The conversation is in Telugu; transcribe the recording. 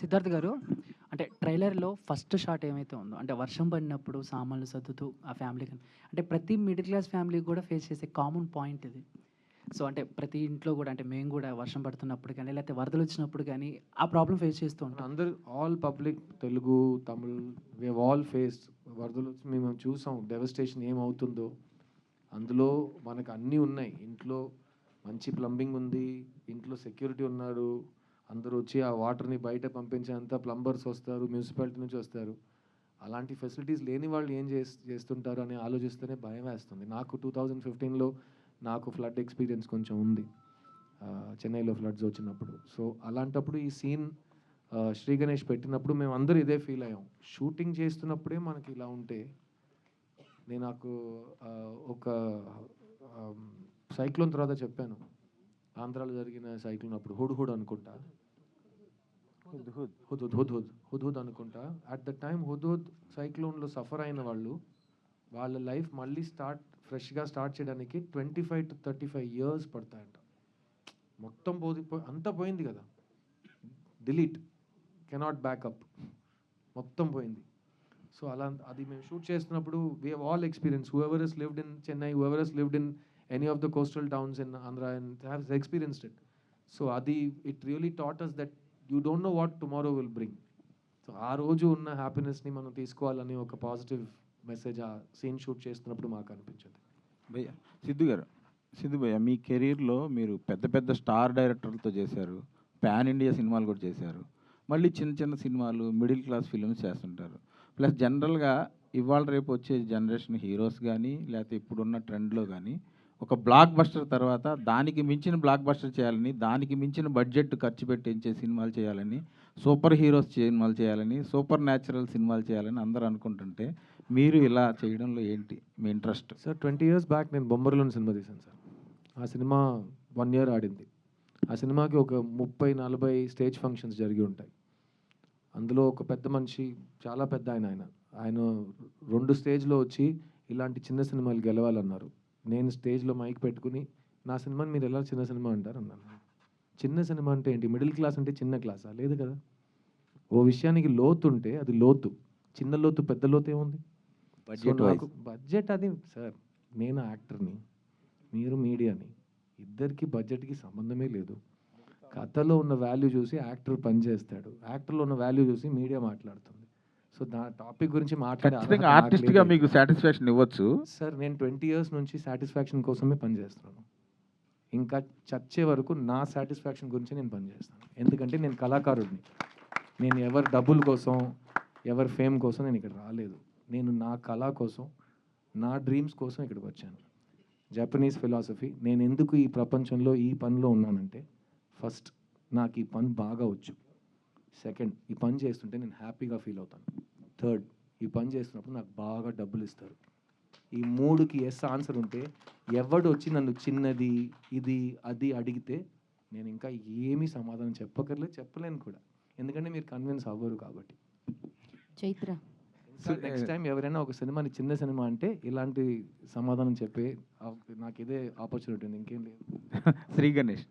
సిద్ధార్థ్ గారు, అంటే ట్రైలర్‌లో ఫస్ట్ షాట్ ఏమైతే ఉందో, అంటే వర్షం పడినప్పుడు సామాన్లు సర్దుతూ ఆ ఫ్యామిలీ అంటే ప్రతి మిడిల్ క్లాస్ ఫ్యామిలీ కూడా ఫేస్ చేసే కామన్ పాయింట్ ఇది. సో, అంటే ప్రతి ఇంట్లో కూడా అంటే మేము కూడా వర్షం పడుతున్నప్పుడు కానీ, లేకపోతే వరదలొచ్చినప్పుడు కానీ ఆ ప్రాబ్లమ్ ఫేస్ చేస్తూ ఉంటాం. అందరూ all public Telugu, Tamil we have all faced వరదలు వచ్చి మేము చూసాం డెవస్టేషన్ ఏమవుతుందో. అందులో మనకు అన్నీ ఉన్నాయి. ఇంట్లో మంచి ప్లంబింగ్ ఉంది. ఇంట్లో సెక్యూరిటీ ఉన్నారు. అందరూ వచ్చి ఆ వాటర్‌ని బయట పంపించేంత ప్లంబర్స్ వస్తారు. మున్సిపాలిటీ నుంచి వస్తారు. అలాంటి ఫెసిలిటీస్ లేని వాళ్ళు ఏం చేస్తుంటారు అని ఆలోచిస్తేనే భయమేస్తుంది. నాకు 2015లో నాకు ఫ్లడ్ ఎక్స్‌పీరియన్స్ కొంచెం ఉంది. చెన్నైలో ఫ్లడ్స్ వచ్చినప్పుడు. సో, అలాంటప్పుడు ఈ సీన్ శ్రీ గణేష్ పెట్టినప్పుడు మేమందరూ ఇదే ఫీల్ అయ్యాం. షూటింగ్ చేస్తున్నప్పుడే మనకి ఇలా ఉంటే నాకు ఒక సైక్లోన్ తర్వాత చెప్పాను. ఆంధ్రాలో జరిగిన సైక్లోన్ అప్పుడు హుద్‌హుద్ అనుకుంటా. హుద్‌హుద్ అనుకుంటా. అట్ ద టైమ్ హుద్‌హుద్ సైక్లోన్‌లో సఫర్ అయిన వాళ్ళు, వాళ్ళ లైఫ్ మళ్ళీ ఫ్రెష్‌గా స్టార్ట్ చేయడానికి 25-35 ఇయర్స్ పడతాయంట. మొత్తం అంతా పోయింది కదా. డిలీట్, కెనాట్ బ్యాకప్, మొత్తం పోయింది. సో అది మేము షూట్ చేస్తున్నప్పుడు we have all experience. Whoever has lived in Chennai, whoever has lived in any of the coastal towns in Andhra and has experienced it. So it really taught us that you don't know what tomorrow will bring. So ఆ రోజు ఉన్న హ్యాపీనెస్ని మనం తీసుకోవాలని ఒక పాజిటివ్ మెసేజ్ ఆ సీన్ షూట్ చేస్తున్నప్పుడు మాకు అనిపించింది. భయ్య సిద్ధు భయ్య, మీ కెరీర్లో మీరు పెద్ద పెద్ద స్టార్ డైరెక్టర్లతో చేశారు, పాన్ ఇండియా సినిమాలు కూడా చేశారు, మళ్ళీ చిన్న చిన్న సినిమాలు, మిడిల్ క్లాస్ ఫిల్మ్స్ చేస్తుంటారు. ప్లస్ జనరల్గా ఇవాళ రేపు వచ్చే జనరేషన్ హీరోస్ కానీ లేకపోతే ఇప్పుడున్న ట్రెండ్లో కానీ ఒక బ్లాక్ బస్టర్ తర్వాత దానికి మించిన బ్లాక్ బస్టర్ చేయాలని, దానికి మించిన బడ్జెట్ ఖర్చు పెట్టించే సినిమాలు చేయాలని, సూపర్ హీరోస్ సినిమాలు చేయాలని, సూపర్ న్యాచురల్ సినిమాలు చేయాలని అందరూ అనుకుంటుంటే మీరు ఇలా చేయడంలో ఏంటి మీ ఇంట్రెస్ట్? సార్ 20 years బ్యాక్ నేను బొమ్మరిలోని సినిమా తీశాను సార్. ఆ సినిమా 1 year ఆడింది. ఆ సినిమాకి ఒక 30-40 స్టేజ్ ఫంక్షన్స్ జరిగి ఉంటాయి. అందులో ఒక పెద్ద మనిషి, చాలా పెద్ద ఆయన 2 స్టేజ్లో వచ్చి ఇలాంటి చిన్న సినిమాలు గెలవాలన్నారు. నేను స్టేజ్లో మైక్ పెట్టుకుని నా సినిమాని మీరు ఎలా చిన్న సినిమా అంటారు అన్నాను. చిన్న సినిమా అంటే ఏంటి? మిడిల్ క్లాస్ అంటే చిన్న క్లాసా? లేదు కదా. ఓ విషయానికి లోతు ఉంటే అది లోతు. చిన్న లోతు పెద్ద లోతు ఏముంది? బడ్జెట్ అది సార్. నేను యాక్టర్ని, మీరు మీడియాని, ఇద్దరికి బడ్జెట్కి సంబంధమే లేదు. కథలో ఉన్న వాల్యూ చూసి యాక్టర్ పనిచేస్తాడు, యాక్టర్లో ఉన్న వాల్యూ చూసి మీడియా మాట్లాడుతుంది. సో టాపిక్ గురించి ఖచ్చితంగా ఆర్టిస్ట్గా మీకు సాటిస్ఫాక్షన్ ఇవ్వచ్చు సార్. నేను 20 years నుంచి సాటిస్ఫాక్షన్ కోసమే పనిచేస్తున్నాను. ఇంకా చచ్చే వరకు నా సాటిస్ఫాక్షన్ గురించి నేను పనిచేస్తాను. ఎందుకంటే నేను కళాకారుడిని. నేను ఎవరి డబ్బుల కోసం, ఎవరి ఫేమ్ కోసం నేను ఇక్కడ రాలేదు. నేను నా కళ కోసం, నా డ్రీమ్స్ కోసం ఇక్కడికి వచ్చాను. జపనీస్ ఫిలాసఫీ, నేను ఎందుకు ఈ ప్రపంచంలో ఈ పనిలో ఉన్నానంటే, ఫస్ట్ నాకు ఈ పని బాగా వచ్చు. సెకండ్, ఈ పని చేస్తుంటే నేను హ్యాపీగా ఫీల్ అవుతాను. థర్డ్, ఈ పని చేస్తున్నప్పుడు నాకు బాగా డబ్బులు ఇస్తారు. ఈ 3కి ఎస్ ఆన్సర్ ఉంటే ఎవడు వచ్చి నన్ను చిన్నది, ఇది, అది అడిగితే నేను ఇంకా ఏమీ సమాధానం చెప్పలేను కూడా. ఎందుకంటే మీరు కన్విన్స్ అవ్వరు కాబట్టి. చైత్ర, నెక్స్ట్ టైం ఎవరైనా ఒక సినిమాని చిన్న సినిమా అంటే ఇలాంటి సమాధానం చెప్పే నాకు ఇదే ఆపర్చునిటీ ఉంది, ఇంకేం లేదు. శ్రీ గణేష్.